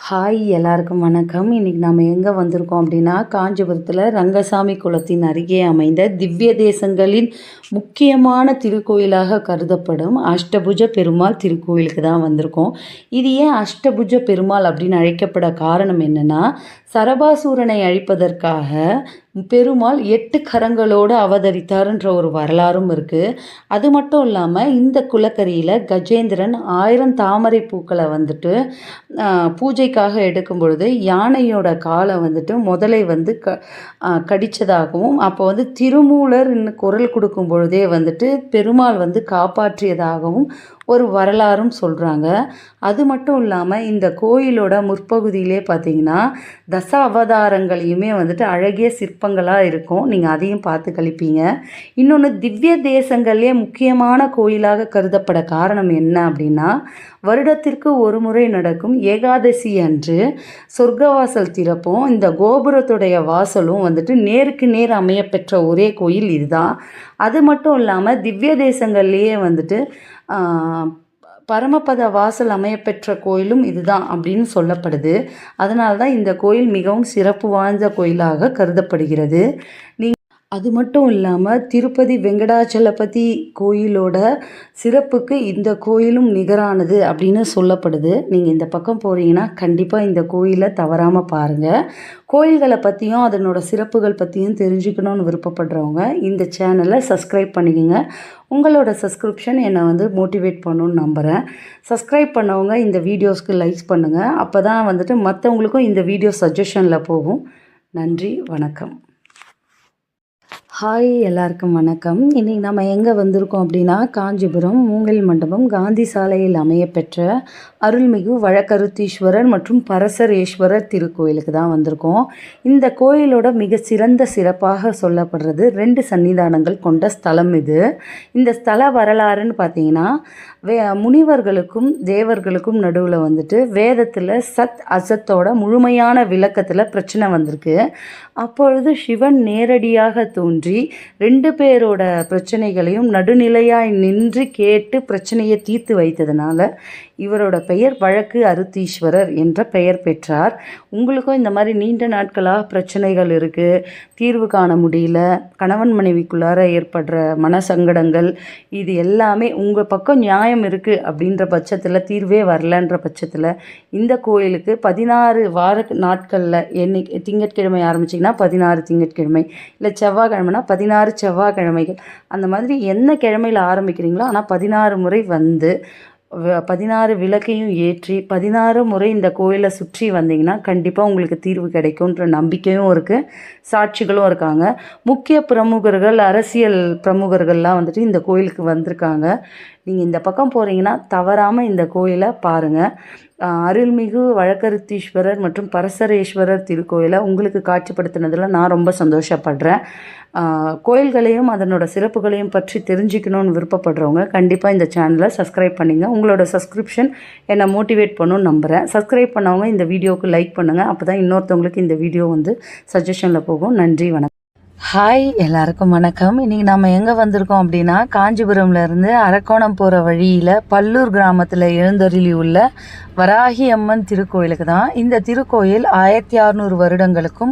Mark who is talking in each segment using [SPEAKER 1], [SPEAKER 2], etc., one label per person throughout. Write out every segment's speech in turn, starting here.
[SPEAKER 1] Hi எல்லாருக்கும் வணக்கம். இன்றைக்கி நம்ம எங்கே வந்திருக்கோம் அப்படின்னா, காஞ்சிபுரத்தில் ரங்கசாமி குளத்தின் அருகே அமைந்த திவ்ய தேசங்களின் முக்கியமான திருக்கோயிலாக கருதப்படும் அஷ்டபுஜ பெருமாள் திருக்கோயிலுக்கு தான் வந்திருக்கோம். இது ஏன் அஷ்டபுஜ பெருமாள் அப்படின்னு அழைக்கப்பட காரணம் என்னென்னா, சரபாசூரனை அழிப்பதற்காக பெருமாள் 8 கரங்களோடு அவதரித்தார்ன்ற ஒரு வரலாறும் இருக்குது. அது மட்டும் இல்லாமல் இந்த குளக்கரையில் கஜேந்திரன் 1000 தாமரை பூக்களை வந்துட்டு பூஜைக்காக எடுக்கும் பொழுது யானையோட காலை வந்துட்டு முதலை வந்து கடித்ததாகவும், அப்போ வந்து திருமூலர் குரல் கொடுக்கும் பொழுதே வந்துட்டு பெருமாள் வந்து காப்பாற்றியதாகவும் ஒரு வரலாறும் சொல்கிறாங்க. அது மட்டும் இல்லாமல் இந்த கோயிலோட முற்பகுதியிலே பார்த்திங்கன்னா தச அவதாரங்களையுமே வந்துட்டு அழகிய சிற்பங்களாக இருக்கும். நீங்கள் அதையும் பார்த்து கழிப்பீங்க. இன்னொன்று, திவ்ய தேசங்கள்லேயே முக்கியமான கோயிலாக கருதப்பட காரணம் என்ன அப்படின்னா, வருடத்திற்கு ஒரு முறை நடக்கும் ஏகாதசி அன்று சொர்க்கவாசல் திறப்பும் இந்த கோபுரத்துடைய வாசலும் வந்துட்டு நேருக்கு நேர் அமையப்பெற்ற ஒரே கோயில் இதுதான். அது மட்டும் இல்லாமல் திவ்ய தேசங்கள்லேயே வந்துட்டு பரமபத வாசல் அமையப்பெற்ற கோயிலும் இதுதான் அப்படின்னு சொல்லப்படுது. அதனால தான் இந்த கோயில் மிகவும் சிறப்பு வாய்ந்த கோயிலாக கருதப்படுகிறது. அது மட்டும் இல்லாமல் திருப்பதி வெங்கடாச்சலபதி கோயிலோட சிறப்புக்கு இந்த கோயிலும் நிகரானது அப்படின்னு சொல்லப்படுது. நீங்கள் இந்த பக்கம் போகிறீங்கன்னா கண்டிப்பாக இந்த கோயிலை தவறாமல் பாருங்கள். கோயில்களை பற்றியும் அதனோட சிறப்புகள் பற்றியும் தெரிஞ்சுக்கணுன்னு விருப்பப்படுறவங்க இந்த சேனலை சப்ஸ்கிரைப் பண்ணிக்கோங்க. உங்களோட சப்ஸ்கிரிப்ஷன் என்னை வந்து மோட்டிவேட் பண்ணணுன்னு நம்புகிறேன். சப்ஸ்கிரைப் பண்ணவங்க இந்த வீடியோஸ்க்கு லைக்ஸ் பண்ணுங்கள். அப்போ தான் வந்துட்டு மற்றவங்களுக்கும் இந்த வீடியோ சஜஷனில் போகும். நன்றி, வணக்கம். ஹாய் எல்லாருக்கும் வணக்கம். இன்றைக்கி நம்ம எங்கே வந்திருக்கோம் அப்படின்னா, காஞ்சிபுரம் மூங்கில் மண்டபம் காந்தி சாலையில் அமையப்பெற்ற அருள்மிகு வழக்கருத்தீஸ்வரர் மற்றும் பரசரேஸ்வரர் திருக்கோயிலுக்கு தான் வந்திருக்கோம். இந்த கோயிலோட மிக சிறந்த சிறப்பாக சொல்லப்படுறது 2 சன்னிதானங்கள் கொண்ட ஸ்தலம் இது. இந்த ஸ்தல வரலாறுன்னு பார்த்தீங்கன்னா, முனிவர்களுக்கும் தேவர்களுக்கும் நடுவில் வந்துட்டு வேதத்தில் சத் அசத்தோட முழுமையான விளக்கத்தில் பிரச்சனை வந்திருக்கு. அப்பொழுது சிவன் நேரடியாக தோன்றி 2 பேரோட பிரச்சனைகளையும் நடுநிலையாய் நின்று கேட்டு பிரச்சனையை தீர்த்து வைத்ததுனால இவரோட பெயர் வழக்கு அருத்தீஸ்வரர் என்ற பெயர் பெற்றார். உங்களுக்கும் இந்த மாதிரி நீண்ட நாட்களாக பிரச்சனைகள் இருக்குது, தீர்வு காண முடியல, கணவன் மனைவிக்குள்ளார ஏற்படுற மனசங்கடங்கள், இது எல்லாமே உங்கள் பக்கம் நியாயம் இருக்குது அப்படின்ற பட்சத்தில், தீர்வே வரலன்ற பட்சத்தில் இந்த கோயிலுக்கு 16 வார நாட்களில் என்னைக்கு திங்கட்கிழமை ஆரம்பிச்சிங்கன்னா 16 திங்கட்கிழமை, இல்லை செவ்வாய்க்கிழமைனா 16 செவ்வாய்க்கிழமைகள், அந்த மாதிரி என்ன கிழமையில் ஆரம்பிக்கிறீங்களோ ஆனால் 16 முறை வந்து 16 விளக்கையும் ஏற்றி 16 முறை இந்த கோயிலை சுற்றி வந்தீங்கன்னா கண்டிப்பாக உங்களுக்கு தீர்வு கிடைக்கும்ன்ற நம்பிக்கையும் இருக்குது, சாட்சிகளும் இருக்காங்க. முக்கிய பிரமுகர்கள், அரசியல் பிரமுகர்கள்லாம் வந்துட்டு இந்த கோயிலுக்கு வந்திருக்காங்க. நீங்கள் இந்த பக்கம் போகிறீங்கன்னா தவறாமல் இந்த கோயிலை பாருங்கள். அருள்மிகு வழக்கருத்தீஸ்வரர் மற்றும் பரசரேஸ்வரர் திருக்கோயிலை உங்களுக்கு காட்சிப்படுத்தினதில் நான் ரொம்ப சந்தோஷப்படுறேன். கோயில்களையும் அதனோட சிறப்புகளையும் பற்றி தெரிஞ்சுக்கணுன்னு விருப்பப்படுறவங்க கண்டிப்பாக இந்த சேனலை சப்ஸ்கிரைப் பண்ணிங்க. உங்களோட சப்ஸ்கிரிப்ஷன் என்னை மோட்டிவேட் பண்ணணும்னு நம்புகிறேன். சப்ஸ்கிரைப் பண்ணவங்க இந்த வீடியோவுக்கு லைக் பண்ணுங்கள். அப்போ தான் இன்னொருத்தவங்களுக்கு இந்த வீடியோ வந்து சஜஷனில் போகும். நன்றி, வணக்கம். ஹாய் எல்லாருக்கும் வணக்கம். இன்றைக்கி நம்ம எங்கே வந்திருக்கோம் அப்படின்னா, காஞ்சிபுரம்லேருந்து அரக்கோணம் போகிற வழியில் பல்லூர் கிராமத்தில் எழுந்தருளி உள்ள வராகி அம்மன் திருக்கோயிலுக்கு தான். இந்த திருக்கோயில் 1600 வருடங்களுக்கும்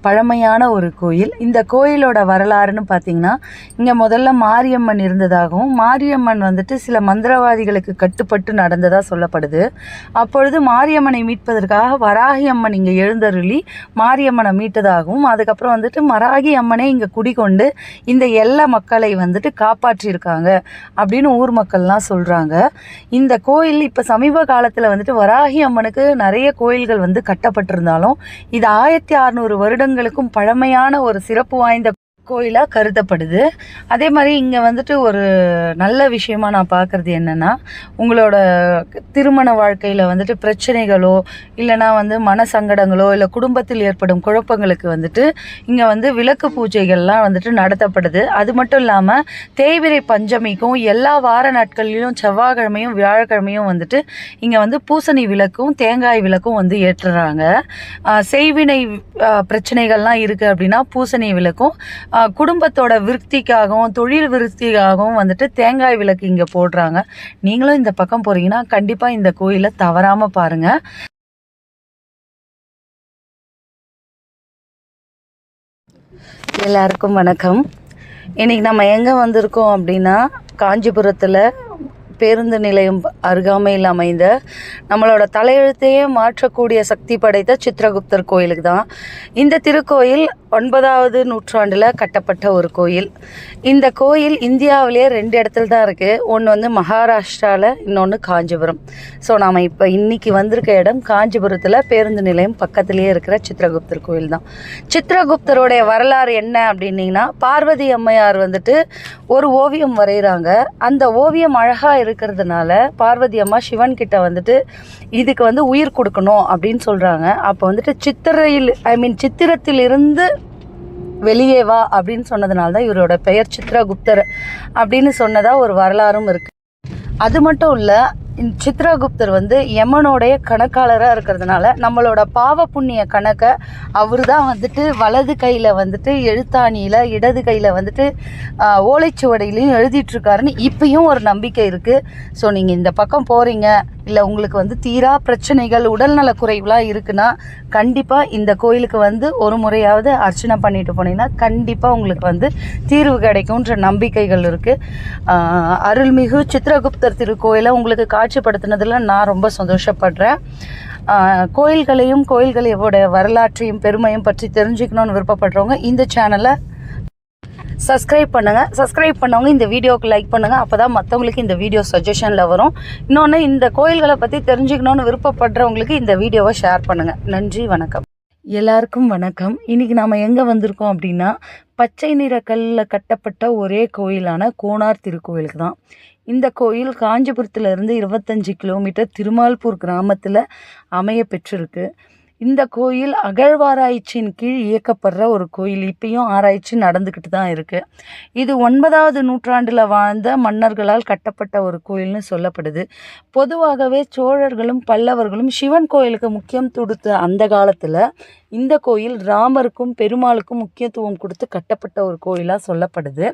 [SPEAKER 1] பழமையான ஒரு கோயில். இந்த கோயிலோட வரலாறுன்னு பார்த்திங்கன்னா, இங்கே முதல்ல மாரியம்மன் இருந்ததாகவும், மாரியம்மன் வந்துட்டு சில மந்திரவாதிகளுக்கு கட்டுப்பட்டு நடந்ததாக சொல்லப்படுது. அப்பொழுது மாரியம்மனை மீட்பதற்காக வராகி அம்மன் இங்கே எழுந்தருளி மாரியம்மனை மீட்டதாகவும், அதுக்கப்புறம் வந்துட்டு வராகி அம்மனை இங்கே குடிக்கொண்டு இந்த எல்லா மக்களை வந்துட்டு காப்பாற்றியிருக்காங்க அப்படின்னு ஊர் மக்கள்லாம் சொல்கிறாங்க. இந்த கோயில் இப்போ சமீப காலத்தில் வந்துட்டு வராகி அம்மனுக்கு நிறைய கோயில்கள் வந்து கட்டப்பட்டிருந்தாலும் இது 1600 வருடங்களுக்கும் பழமையான ஒரு சிறப்பு வாய்ந்த கோயிலாக கருதப்படுது. அதே மாதிரி இங்கே வந்துட்டு ஒரு நல்ல விஷயமா நான் பார்க்குறது என்னென்னா, உங்களோட திருமண வாழ்க்கையில் வந்துட்டு பிரச்சனைகளோ இல்லைனா வந்து மனசங்கடங்களோ இல்லை குடும்பத்தில் ஏற்படும் குழப்பங்களுக்கு வந்துட்டு இங்கே வந்து விளக்கு பூஜைகள்லாம் வந்துட்டு நடத்தப்படுது. அது மட்டும் இல்லாமல் தேய்பிறை பஞ்சமிக்கும் எல்லா வார நாட்களிலும் செவ்வாய்க்கிழமையும் வியாழக்கிழமையும் வந்துட்டு இங்கே வந்து பூசணி விளக்கும் தேங்காய் விளக்கும் வந்து ஏற்றுறாங்க. செய்வினை பிரச்சனைகள்லாம் இருக்குது அப்படின்னா பூசணி விளக்கும், குடும்பத்தோட விருத்திக்காகவும் தொழில் விருத்திக்காகவும் வந்துட்டு தேங்காய் விளக்கு இங்கே போடுறாங்க. நீங்களும் இந்த பக்கம் போகிறீங்கன்னா கண்டிப்பாக இந்த கோயிலை தவறாமல் பாருங்கள். எல்லாருக்கும் வணக்கம். இன்றைக்கி நம்ம எங்கே வந்திருக்கோம் அப்படின்னா, காஞ்சிபுரத்தில் பேருந்து நிலையம் அருகாமையில் அமைந்த நம்மளோட தலையெழுத்தையே மாற்றக்கூடிய சக்தி படைத்த சித்ரகுப்தர் கோயிலுக்கு தான். இந்த திருக்கோயில் 9வது நூற்றாண்டில் கட்டப்பட்ட ஒரு கோயில். இந்த கோயில் இந்தியாவிலேயே 2 இடத்துல தான் இருக்குது. ஒன்று வந்து மகாராஷ்டிராவில், இன்னொன்று காஞ்சிபுரம். ஸோ நாம் இப்போ இன்றைக்கி வந்திருக்க இடம் காஞ்சிபுரத்தில் பேருந்து நிலையம் பக்கத்துலேயே இருக்கிற சித்ரகுப்தர் கோயில் தான். சித்ரகுப்தருடைய வரலாறு என்ன அப்படின்னிங்கன்னா, பார்வதி அம்மையார் வந்துட்டு ஒரு ஓவியம் வரைகிறாங்க. அந்த ஓவியம் அழகாக இருக்கிறதுனால பார்வதி அம்மா சிவன் கிட்ட வந்துட்டு இதுக்கு வந்து உயிர் கொடுக்கணும் அப்படின்னு சொல்கிறாங்க. அப்போ வந்துட்டு சித்திரத்தில் இருந்து வெளியே வா அப்படின்னு சொன்னதுனால தான் இவரோட பெயர் சித்ரகுப்தர் அப்படின்னு சொன்னதா ஒரு வரலாறும் இருக்குது. அது மட்டும் இல்லை, சித்ரகுப்தர் வந்து யமனுடைய கணக்காளராக இருக்கிறதுனால நம்மளோட பாவ புண்ணிய கணக்கை அவர் தான் வந்துட்டு வலது கையில் வந்துட்டு எழுத்தாணியில், இடது கையில் வந்துட்டு ஓலைச்சுவடியிலையும் எழுதிட்டுருக்காருன்னு இப்பயும் ஒரு நம்பிக்கை இருக்குது. ஸோ நீங்கள் இந்த பக்கம் போகிறீங்க, இல்லை உங்களுக்கு வந்து தீரா பிரச்சனைகள், உடல்நல குறைவுலாம் இருக்குன்னா கண்டிப்பாக இந்த கோயிலுக்கு வந்து ஒரு முறையாவது அர்ச்சனை பண்ணிட்டு போனீங்கன்னா கண்டிப்பாக உங்களுக்கு வந்து தீர்வு கிடைக்கும்ன்ற நம்பிக்கைகள் இருக்குது. அருள்மிகு சித்ரகுப்தர் திருக்கோயிலை உங்களுக்கு காட்சிப்படுத்தினதில் நான் ரொம்ப சந்தோஷப்படுறேன். கோயில்களோட வரலாற்றையும் பெருமையும் பற்றி தெரிஞ்சுக்கணுன்னு விருப்பப்படுறவங்க இந்த சேனலை சப்ஸ்கிரைப் பண்ணவங்க இந்த வீடியோவுக்கு லைக் பண்ணுங்கள். அப்போ தான் மற்றவங்களுக்கு இந்த வீடியோ சஜஷனில் வரும். இன்னொன்று, இந்த கோயில்களை பற்றி தெரிஞ்சுக்கணுன்னு விருப்பப்படுறவங்களுக்கு இந்த வீடியோவை ஷேர் பண்ணுங்கள். நன்றி, வணக்கம். எல்லாருக்கும் வணக்கம். இன்றைக்கி நாம் எங்கே வந்திருக்கோம் அப்படின்னா, பச்சை நிற கல்லில் கட்டப்பட்ட ஒரே கோயிலான கோனார் திருக்கோயிலுக்கு தான். இந்த கோயில் காஞ்சிபுரத்துலேருந்து 25 கிலோமீட்டர் திருமால்பூர் கிராமத்தில் அமைய பெற்றிருக்கு. இந்த கோயில் அகழ்வாராய்ச்சியின் கீழ் இயக்கப்படுற ஒரு கோயில். இப்பயும் ஆராய்ச்சி நடந்துக்கிட்டு தான் இருக்குது. இது 9வது நூற்றாண்டில் வாழ்ந்த மன்னர்களால் கட்டப்பட்ட ஒரு கோயில்னு சொல்லப்படுது. பொதுவாகவே சோழர்களும் பல்லவர்களும் சிவன் கோயிலுக்கு முக்கியம் கொடுத்த அந்த காலத்தில் இந்த கோயில் ராமருக்கும் பெருமாளுக்கும் முக்கியத்துவம் கொடுத்து கட்டப்பட்ட ஒரு கோயிலாக சொல்லப்படுது.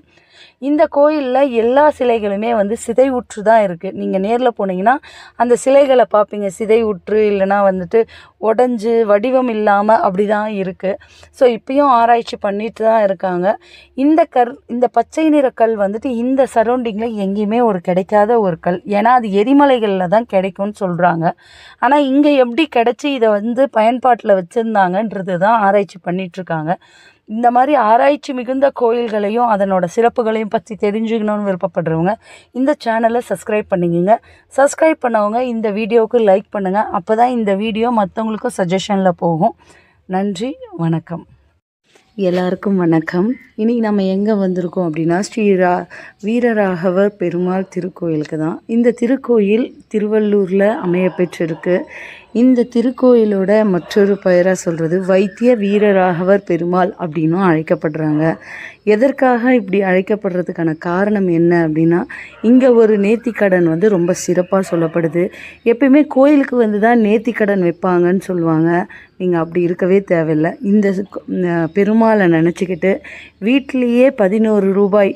[SPEAKER 1] இந்த கோயிலில் எல்லா சிலைகளுமே வந்து சிதைவுற்று தான் இருக்குது. நீங்கள் நேரில் போனீங்கன்னா அந்த சிலைகளை பார்ப்பீங்க, சிதைவுற்று இல்லைனா வந்துட்டு உடஞ்சி வடிவம் இல்லாமல் அப்படி தான் இருக்குது. ஸோ இப்பயும் ஆராய்ச்சி பண்ணிட்டு தான் இருக்காங்க. இந்த பச்சை நிற கல் வந்துட்டு இந்த சரௌண்டிங்கில் எங்கேயுமே ஒரு கிடைக்காத ஒரு கல். ஏன்னா அது எரிமலைகளில் தான் கிடைக்கும்னு சொல்கிறாங்க. ஆனால் இங்கே எப்படி கிடச்சி இதை வந்து பயன்பாட்டில் வச்சுருந்தாங்கன்றது தான் ஆராய்ச்சி பண்ணிகிட்ருக்காங்க. இந்த மாதிரி ஆராய்ச்சி மிகுந்த கோயில்களையும் அதனோட சிறப்புகளையும் பற்றி தெரிஞ்சுக்கணுன்னு விருப்பப்படுறவங்க இந்த சேனலை சப்ஸ்கிரைப் பண்ணிக்கோங்க. சப்ஸ்கிரைப் பண்ணவங்க இந்த வீடியோவுக்கு லைக் பண்ணுங்கள். அப்போ தான் இந்த வீடியோ மற்றவங்களுக்கும் சஜஷனில் போகும். நன்றி, வணக்கம். எல்லாருக்கும் வணக்கம். இன்றைக்கி நம்ம எங்கே வந்திருக்கோம் அப்படின்னா, வீரராகவர் பெருமாள் திருக்கோயிலுக்கு தான். இந்த திருக்கோயில் திருவள்ளூரில் அமைய பெற்றிருக்கு. இந்த திருக்கோயிலோட மற்றொரு பெயராக சொல்கிறது வைத்திய வீரராகவர் பெருமாள் அப்படின்னும் அழைக்கப்படுறாங்க. எதற்காக இப்படி அழைக்கப்படுறதுக்கான காரணம் என்ன அப்படின்னா, இங்கே ஒரு நேர்த்திக்கடன் வந்து ரொம்ப சிறப்பாக சொல்லப்படுது. எப்பயுமே கோயிலுக்கு வந்து தான் நேர்த்திக்கடன் வைப்பாங்கன்னு சொல்லுவாங்க. நீங்கள் அப்படி இருக்கவே தேவையில்லை. இந்த பெருமாளை நினச்சிக்கிட்டு வீட்டிலையே 11 ரூபாய்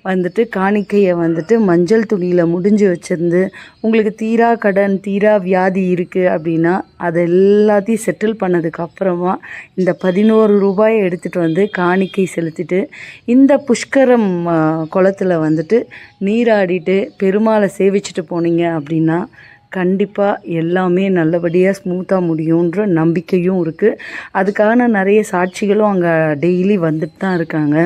[SPEAKER 1] வந்துட்டு காணிக்கையை வந்துட்டு மஞ்சள் துணியில் முடிஞ்சு வச்சுருந்து, உங்களுக்கு தீரா கடன், தீரா வியாதி இருக்குது அப்படின்னா அதை எல்லாத்தையும் செட்டில் பண்ணதுக்கு அப்புறமா இந்த 11 ரூபாயை எடுத்துகிட்டு வந்து காணிக்கை செலுத்திட்டு இந்த புஷ்கரம் குளத்தில் வந்துட்டு நீராடிட்டு பெருமாளை சேவிச்சுட்டு போனீங்க அப்படின்னா கண்டிப்பாக எல்லாமே நல்லபடியாக ஸ்மூத்தாக முடியுன்ற நம்பிக்கையும் இருக்குது. அதுக்கான நிறைய சாட்சிகளும் அங்கே டெய்லி வந்துட்டு தான் இருக்காங்க.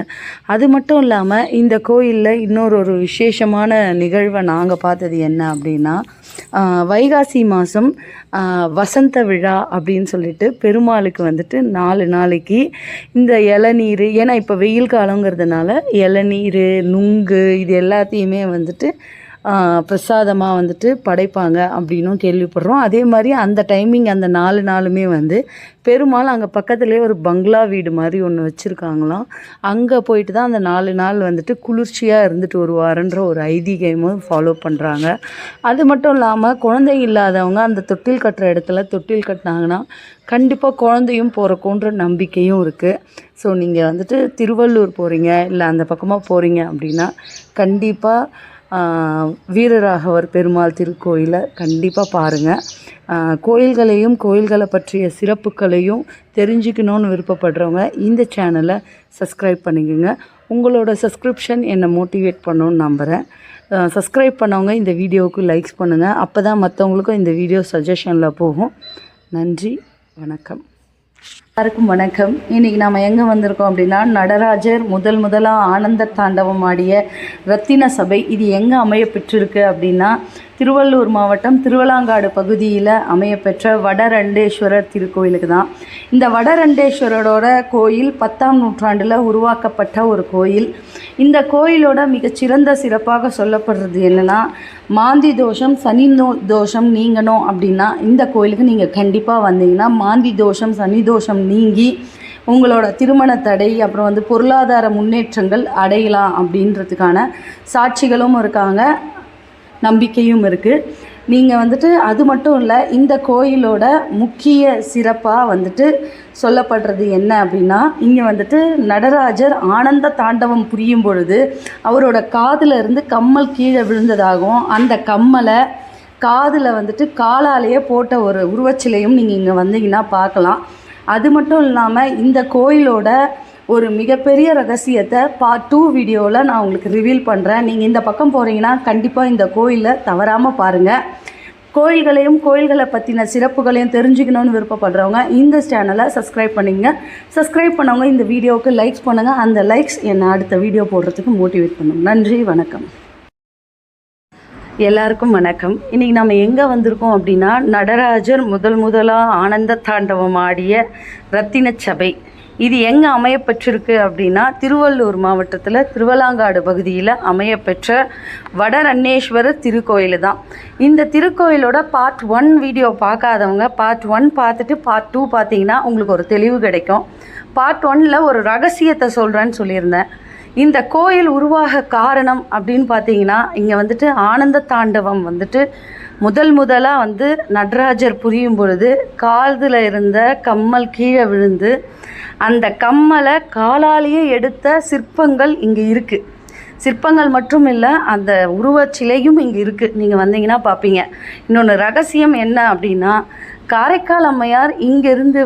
[SPEAKER 1] அது மட்டும் இல்லாமல் இந்த கோயிலில் இன்னொரு விசேஷமான நிகழ்வை நாங்கள் பார்த்தது என்ன அப்படின்னா, வைகாசி மாதம் வசந்த விழா அப்படின்னு சொல்லிட்டு பெருமாளுக்கு வந்துட்டு 4 நாளைக்கு இந்த இளநீர், ஏன்னா இப்போ வெயில் காலங்கிறதுனால இளநீர், நுங்கு இது எல்லாத்தையுமே வந்துட்டு பிரசாதமாக வந்துட்டு படைப்பாங்க அப்படின்னும் கேள்விப்படுறோம். அதே மாதிரி அந்த டைமிங் அந்த 4 நாளுமே வந்து பெருமாள் அங்கே பக்கத்துலேயே ஒரு பங்களா வீடு மாதிரி ஒன்று வச்சுருக்காங்களாம். அங்கே போயிட்டு தான் அந்த 4 நாள் வந்துட்டு குளிர்ச்சியாக இருந்துட்டு வருவாருன்ற ஒரு ஐதீகமும் ஃபாலோ பண்ணுறாங்க. அது மட்டும் இல்லாமல் குழந்தை இல்லாதவங்க அந்த தொட்டில் கட்டுற இடத்துல தொட்டில் கட்டினாங்கன்னா கண்டிப்பாக குழந்தையும் பிறக்குன்ற நம்பிக்கையும் இருக்குது. ஸோ நீங்கள் வந்துட்டு திருவள்ளூர் போகிறீங்க இல்லை அந்த பக்கமாக போகிறீங்க அப்படின்னா கண்டிப்பாக வீரராகவர் பெருமாள் திருக்கோயிலை கண்டிப்பாக பாருங்கள். கோயில்களையும் கோயில்களை பற்றிய சிறப்புகளையும் தெரிஞ்சுக்கணுன்னு விருப்பப்படுறவங்க இந்த சேனலை சப்ஸ்கிரைப் பண்ணிக்கோங்க. உங்களோட சப்ஸ்கிரிப்ஷன் என்னை மோட்டிவேட் பண்ணணுன்னு நம்புகிறேன். சப்ஸ்கிரைப் பண்ணவங்க இந்த வீடியோவுக்கு லைக்ஸ் பண்ணுங்கள். அப்போ தான் மற்றவங்களுக்கும் இந்த வீடியோ சஜஷனில் போகும். நன்றி, வணக்கம். எல்லாருக்கும் வணக்கம். இன்றைக்கி நாம் எங்கே வந்திருக்கோம் அப்படின்னா, நடராஜர் முதலாக ஆனந்த தாண்டவம் ஆடிய ரத்தின சபை இது எங்கே அமைய பெற்றிருக்கு அப்படின்னா, திருவள்ளூர் மாவட்டம் திருவலாங்காடு பகுதியில் அமையப்பெற்ற வடரண்டேஸ்வரர் திருக்கோயிலுக்கு தான். இந்த வடரண்டேஸ்வரரோட கோயில் 10ஆம் நூற்றாண்டில் உருவாக்கப்பட்ட ஒரு கோயில். இந்த கோயிலோட மிகச்சிறந்த சிறப்பாக சொல்லப்படுறது என்னென்னா, மாந்தி தோஷம் சனி தோஷம் நீங்கணும் அப்படின்னா இந்த கோயிலுக்கு நீங்கள் கண்டிப்பாக வந்தீங்கன்னா மாந்தி தோஷம் சனி தோஷம் நீங்கி உங்களோட திருமண தடை அப்புறம் பொருளாதார முன்னேற்றங்கள் அடையலாம் அப்படின்றதுக்கான சாட்சிகளும் இருக்காங்க, நம்பிக்கையும் இருக்குது. நீங்கள் அது மட்டும் இல்லை, இந்த கோயிலோட முக்கிய சிறப்பாக சொல்லப்படுறது என்ன அப்படின்னா, இங்கே நடராஜர் ஆனந்த தாண்டவம் புரியும் பொழுது அவரோட காதில் இருந்து கம்மல் கீழே விழுந்ததாகவும் அந்த கம்மலை காதில் காலாலேயே போட்ட ஒரு உருவச்சிலையும் நீங்கள் இங்கே வந்தீங்கன்னா பார்க்கலாம். அது மட்டும் இல்லாமல் இந்த கோயிலோட ஒரு மிகப்பெரிய ரகசியத்தை பார்ட் 2 வீடியோவில் நான் உங்களுக்கு ரிவீல் பண்ணுறேன். நீங்கள் இந்த பக்கம் போகிறீங்கன்னா கண்டிப்பாக இந்த கோயிலை தவறாமல் பாருங்கள். கோயில்களையும் கோயில்களை பற்றின சிறப்புகளையும் தெரிஞ்சுக்கணுன்னு விருப்பப்படுறவங்க இந்த சேனலை சப்ஸ்கிரைப் பண்ணிங்க. சப்ஸ்கிரைப் பண்ணவங்க இந்த வீடியோவுக்கு லைக்ஸ் பண்ணுங்கள். அந்த லைக்ஸ் என்னை அடுத்த வீடியோ போடுறதுக்கு மோட்டிவேட் பண்ணும். நன்றி, வணக்கம். எல்லாருக்கும் வணக்கம். இன்றைக்கி நம்ம எங்கே வந்திருக்கோம் அப்படின்னா, நடராஜர் முதலாக ஆனந்த தாண்டவம் ஆடிய ரத்தின சபை இது எங்கே அமையப்பெற்றிருக்கு அப்படின்னா, திருவள்ளூர் மாவட்டத்தில் திருவலாங்காடு பகுதியில் அமையப்பெற்ற வடரண்டேஸ்வரர் திருக்கோயில் தான். இந்த திருக்கோயிலோட பார்ட் 1 வீடியோ பார்க்காதவங்க பார்ட் 1 பார்த்துட்டு பார்ட் 2 பார்த்தீங்கன்னா உங்களுக்கு ஒரு தெளிவு கிடைக்கும். பார்ட் 1ல் ஒரு ரகசியத்தை சொல்கிறேன்னு சொல்லியிருந்தேன். இந்த கோயில் உருவாக காரணம் அப்படின்னு பார்த்தீங்கன்னா, இங்கே ஆனந்த தாண்டவம் முதலாக நடராஜர் புரியும் பொழுது காதில் இருந்த கம்மல் கீழே விழுந்து அந்த கம்மலை காலாலேயே எடுத்த சிற்பங்கள் இங்கே இருக்குது. சிற்பங்கள் மட்டும் இல்லை, அந்த உருவச்சிலையும் இங்கே இருக்குது. நீங்கள் வந்தீங்கன்னா பார்ப்பீங்க. இன்னொன்று ரகசியம் என்ன அப்படின்னா, காரைக்கால் அம்மையார் இங்கேருந்து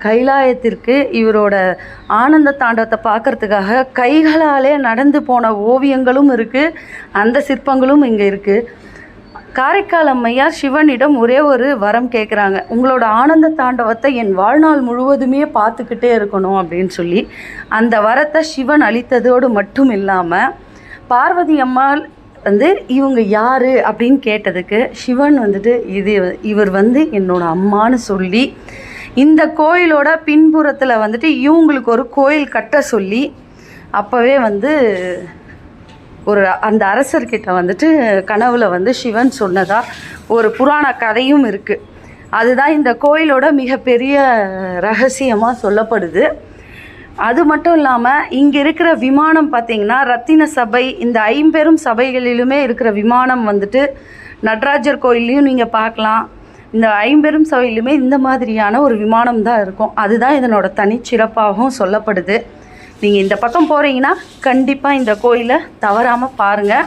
[SPEAKER 1] கைலாயத்திற்கு இவரோட ஆனந்த தாண்டவத்தை பார்க்குறதுக்காக கைகளாலே நடந்து போன ஓவியங்களும் இருக்குது, அந்த சிற்பங்களும் இங்கே இருக்குது. காரைக்கால் அம்மையார் சிவனிடம் ஒரே ஒரு வரம் கேட்குறாங்க, உங்களோட ஆனந்த தாண்டவத்தை என் வாழ்நாள் முழுவதுமே பார்த்துக்கிட்டே இருக்கணும் அப்படின்னு சொல்லி. அந்த வரத்தை சிவன் அளித்ததோடு மட்டும் இல்லாமல் பார்வதி அம்மாள் இவங்க யார் அப்படின்னு கேட்டதுக்கு சிவன் இவர் என்னோட அம்மான்னு சொல்லி இந்த கோயிலோட பின்புறத்தில் இவங்களுக்கு ஒரு கோயில் கட்ட சொல்லி அப்போவே ஒரு அந்த அரசர்கிட்ட கனவுல சிவன் சொன்னதா ஒரு புராண கதையும் இருக்குது. அதுதான் இந்த கோயிலோட மிகப்பெரிய ரகசியமாக சொல்லப்படுது. அது மட்டும் இல்லாமல் இங்கே இருக்கிற விமானம் பார்த்திங்கன்னா, ரத்தின சபை இந்த 5 சபைகளிலுமே இருக்கிற விமானம் நடராஜர் கோயிலையும் நீங்கள் பார்க்கலாம். இந்த 5 சபையிலுமே இந்த மாதிரியான ஒரு விமானம் தான் இருக்கும். அதுதான் இதனோட தனிச்சிறப்பாகவும் சொல்லப்படுது. நீங்கள் இந்த பக்கம் போகிறீங்கன்னா கண்டிப்பாக இந்த கோயிலை தவறாமல் பாருங்கள்.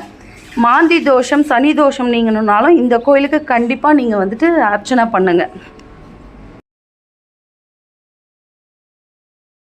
[SPEAKER 1] மாந்தி தோஷம் சனி தோஷம் நீங்கணுன்னாலும் இந்த கோயிலுக்கு கண்டிப்பாக நீங்கள் அர்ச்சனை பண்ணுங்கள்.